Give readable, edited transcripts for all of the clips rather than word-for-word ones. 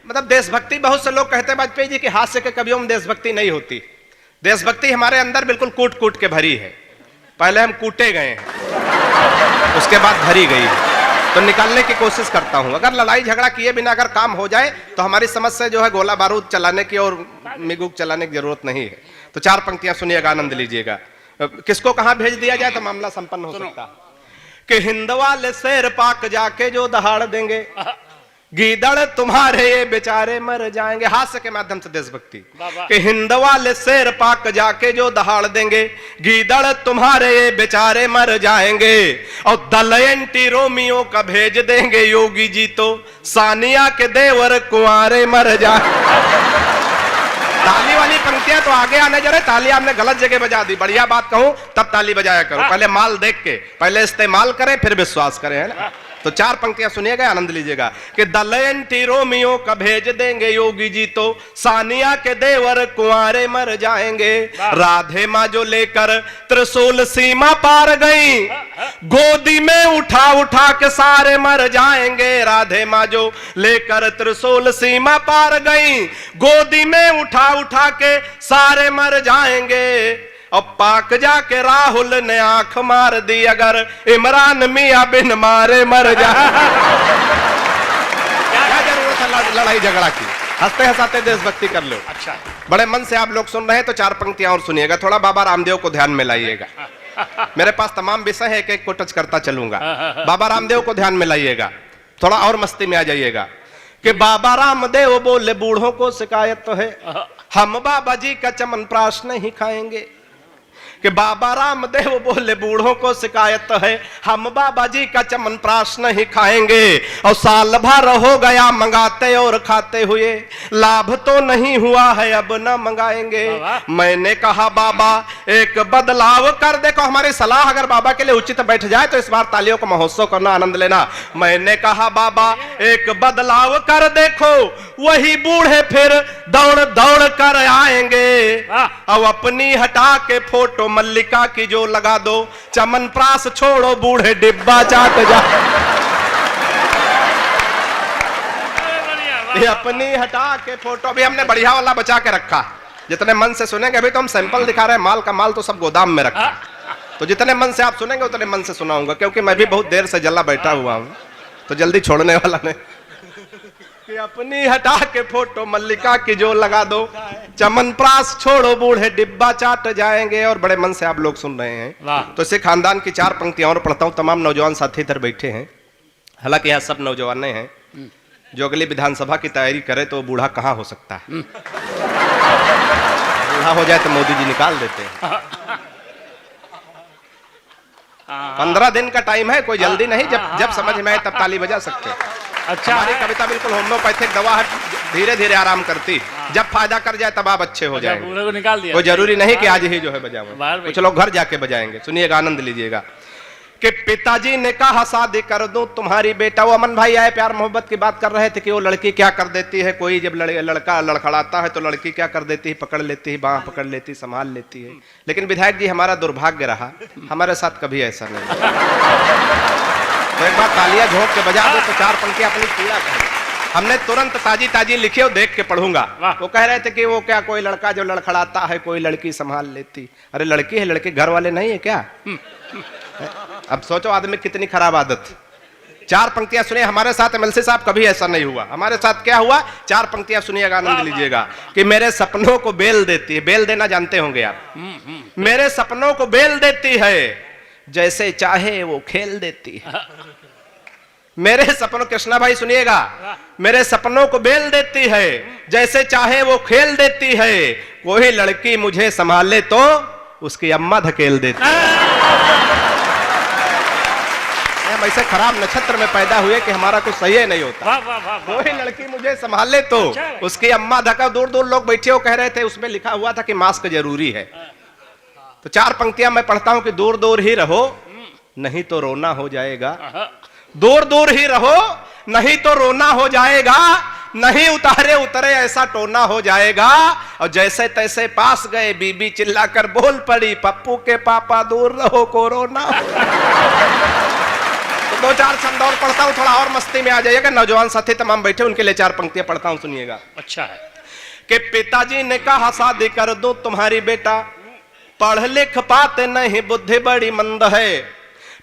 मतलब देशभक्ति, बहुत से लोग कहते हैं वाजपेयी जी कि हास्य के कवियों में देशभक्ति नहीं होती। देशभक्ति हमारे अंदर बिल्कुल कूट कूट के भरी है। पहले हम कूटे गए हैं, उसके बाद भरी गई है, तो निकालने की कोशिश करता हूं। अगर लड़ाई झगड़ा किए बिना अगर काम हो जाए तो हमारी समझ से जो है गोला बारूद चलाने की और मिगुक चलाने की जरूरत नहीं है। तो 4 पंक्तियां सुनिएगा, आनंद लीजिएगा। किसको कहां भेज दिया जाए तो मामला संपन्न हो सकता कि हिंदवाले शेर पाक जाके जो दहाड़ देंगे, गीदड़ तुम्हारे ये बेचारे मर जाएंगे। हास्य के माध्यम से देशभक्ति कि हिंदवाले शेर पाक जाके जो दहाड़ देंगे, गीदड़ तुम्हारे ये बेचारे मर जाएंगे। और दल एंटी रोमियो का भेज देंगे योगी जी तो सानिया के देवर कुंवारे मर जाएंगे। ताली वाली पंक्तियां तो आगे आने जा रहे, ताली आपने गलत जगह बजा दी। बढ़िया बात कहूं तब ताली बजाया करो, पहले माल देख के, पहले इस्तेमाल करें फिर विश्वास करें, है ना। तो 4 पंक्तियां सुनिएगा, आनंद लीजिएगा कि दलयंटी रोमियो का भेज देंगे योगी जी तो सानिया के देवर कुंवारे मर जाएंगे। राधे माँ जो लेकर त्रिशूल सीमा पार गई, गोदी में उठा उठा के सारे मर जाएंगे। राधे माँ जो लेकर त्रिशूल सीमा पार गई, गोदी में उठा उठा के सारे मर जाएंगे। और पाक जाके राहुल ने आंख मार दी, अगर इमरान मियां बिन मारे मर जाए। क्या जरूरत है लड़ाई झगड़ा की, हंसते हंसाते देशभक्ति कर लो। अच्छा, बड़े मन से आप लोग सुन रहे हैं तो 4 पंक्तियां और सुनिएगा। थोड़ा बाबा रामदेव को ध्यान में लाइएगा। मेरे पास तमाम विषय है, एक को टच करता चलूंगा। बाबा रामदेव को ध्यान में लाइएगा, थोड़ा और मस्ती में आ जाइएगा कि बाबा रामदेव बोले बूढ़ों को शिकायत तो है, हम बाबा जी का चमनप्राश नहीं खाएंगे। कि बाबा रामदेव बोले बूढ़ों को शिकायत है, हम बाबा जी का चमनप्राश नहीं खाएंगे। और साल भर हो गया मंगाते और खाते हुए, लाभ तो नहीं हुआ है अब न मंगाएंगे। मैंने कहा बाबा एक बदलाव कर देखो, हमारी सलाह अगर बाबा के लिए उचित बैठ जाए तो इस बार तालियों का महोत्सव करना, आनंद लेना। मैंने कहा बाबा एक बदलाव कर देखो, वही बूढ़े फिर दौड़ दौड़ कर आएंगे। अब अपनी हटा के फोटो मल्लिका की जो लगा दो, चमनप्राश छोड़ो बूढ़े डिब्बा चाट जा। ये अपनी हटा के फोटो भी हमने बढ़िया वाला बचा के रखा, जितने मन से सुनेंगे। अभी तो हम सैंपल दिखा रहे हैं, माल का माल तो सब गोदाम में रखा, तो जितने मन से आप सुनेंगे उतने मन से सुनाऊंगा, क्योंकि मैं भी बहुत देर से जल्ला बैठा हुआ हूं, तो जल्दी छोड़ने वाला नहीं। कि अपनी हटा के फोटो मल्लिका की जो लगा दो, चमनप्राश छोड़ो बूढ़े डिब्बा चाट जाएंगे। और बड़े मन से आप लोग सुन रहे हैं। तो इसे खानदान की 4 पंक्तियां और पढ़ता हूं। तमाम नौजवान साथी इधर बैठे हैं, हालांकि यहाँ सब नौजवान हैं। जो अगली विधानसभा की तैयारी करे तो बूढ़ा कहाँ हो सकता है। बूढ़ा हो जाए तो मोदी जी निकाल देते हैं। 15 दिन का टाइम है, कोई जल्दी नहीं, जब समझ में आए तब ताली बजा सकते हैं। अच्छा, हमारी कविता बिल्कुल होम्योपैथिक दवा है, धीरे धीरे आराम करती, जब फायदा कर जाए तब आप अच्छे हो जाएंगे। बूढ़े को निकाल दिया, कोई जरूरी नहीं कि आज ही जो है बजाओ, कुछ लोग घर जाके बजाएंगे। सुनिएगा, आनंद लीजिएगा कि पिताजी ने कहा शादी कर दूं तुम्हारी बेटा। वो अमन भाई आए, प्यार मोहब्बत की बात कर रहे थे कि वो लड़की क्या कर देती है, कोई जब लड़का लड़खड़ाता है तो लड़की क्या कर देती है, पकड़ लेती है, बांह पकड़ लेती, संभाल लेती है। लेकिन विधायक जी हमारा दुर्भाग्य रहा, हमारे साथ कभी ऐसा नहीं। तो एक बार तालियां झोंक के बजा दो तो 4 पंक्तियां अपनी पूरा करें। हमने तुरंत ताजी ताजी लिखी और देख के पढ़ूंगा। वो कह रहे थे कि वो क्या कोई लड़का जो लड़खड़ाता है कोई लड़की संभाल लेती। अरे लड़की है, लड़के घर वाले नहीं है क्या? अब सोचो आदमी कितनी खराब आदत। 4 पंक्तियां सुनिए, हमारे साथ एमएलसी साहब कभी ऐसा नहीं हुआ। हमारे साथ क्या हुआ, 4 पंक्तियां सुनिएगा, आनंद लीजिएगा कि मेरे सपनों को बेल देती है। बेल देना जानते होंगे आप। मेरे सपनों को बेल देती है, जैसे चाहे वो खेल देती है। मेरे सपनों, कृष्णा भाई सुनिएगा, मेरे सपनों को बेल देती है, जैसे चाहे वो खेल देती है। कोई लड़की मुझे संभाले तो उसकी अम्मा धकेल देती है। हम ऐसे खराब नक्षत्र में पैदा हुए कि हमारा कुछ सही नहीं होता। कोई लड़की मुझे संभाले तो उसकी अम्मा धका। दूर दूर लोग बैठे हो कह रहे थे, उसमें लिखा हुआ था कि मास्क जरूरी है। तो 4 पंक्तियां मैं पढ़ता हूं कि दूर दूर ही रहो नहीं तो रोना हो जाएगा। दूर दूर ही रहो नहीं तो रोना हो जाएगा, नहीं उतारे उतरे ऐसा टोना हो जाएगा। और जैसे तैसे पास गए, बीबी चिल्लाकर बोल पड़ी, पप्पू के पापा दूर रहो कोरोना। तो दो चार छंद और पढ़ता हूँ, थोड़ा और मस्ती में आ जाइएगा। नौजवान साथी तमाम बैठे, उनके लिए 4 पंक्तियां पढ़ता हूँ, सुनिएगा। अच्छा है। कि पिताजी ने कहा शादी कर दो तुम्हारी बेटा, पढ़ लिख पाते नहीं बुद्धि बड़ी मंद है।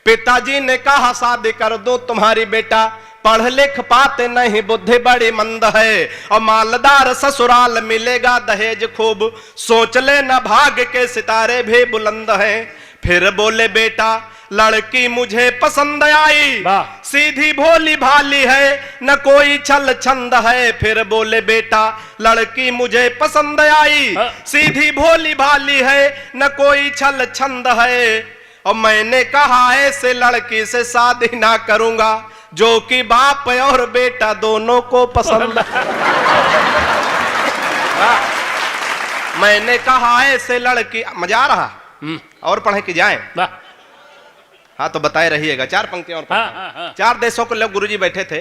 पिताजी ने कहा शादी कर दो तुम्हारी बेटा, पढ़ लिख पाते नहीं बुद्धि बड़ी मंद है। और मालदार ससुराल मिलेगा दहेज खूब, सोच ले न भाग के सितारे भी बुलंद है। फिर बोले बेटा लड़की मुझे पसंद आई, सीधी भोली भाली है न कोई छल छंद है। फिर बोले बेटा लड़की मुझे पसंद आई, सीधी भोली भाली है न कोई छल छंद है। और मैंने कहा ऐसे लड़की से शादी ना करूंगा, जो कि बाप और बेटा दोनों को पसंद है। मैंने कहा ऐसे लड़की, मजा आ रहा? और पढ़े कि जाए? हाँ तो बताए रहिएगा। 4 पंक्तियां और हाँ। 4 देशों के लोग गुरुजी बैठे थे,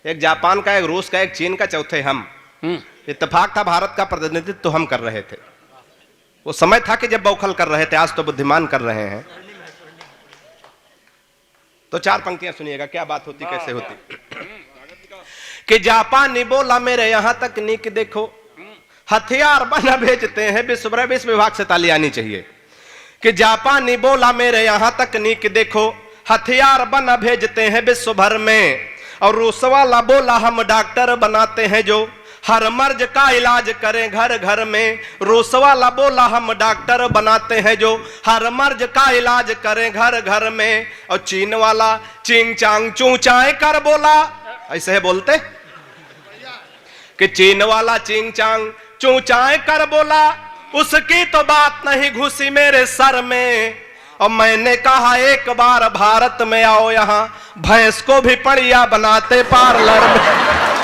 एक जापान का, एक रूस का, एक चीन का, चौथे हम। इत्तेफाक था भारत का प्रतिनिधित्व तो हम कर रहे थे। वो समय था कि जब बौखल कर रहे थे, आज तो बुद्धिमान कर रहे हैं। तो 4 पंक्तियां सुनिएगा, क्या बात होती कैसे होती। कि जापानी बोला मेरे यहां तकनीक देखो, हथियार बना भेजते हैं विश्व विभाग से ताली आनी चाहिए। कि जापानी बोला मेरे यहां तकनीक देखो, हथियार बना भेजते हैं विश्व भर में। और रूस वाला बोला हम डॉक्टर बनाते हैं जो हर मर्ज का इलाज करें घर घर में। रूस वाला बोला हम डॉक्टर बनाते हैं जो हर मर्ज का इलाज करें घर घर में। और चीन वाला चिंग चांग चू चाय कर बोला, ऐसे है बोलते कि चीन वाला चिंग चांग चू चाय कर बोला, उसकी तो बात नहीं घुसी मेरे सर में। और मैंने कहा एक बार भारत में आओ, यहाँ भैंस को भी पड़िया बनाते पार्लर में।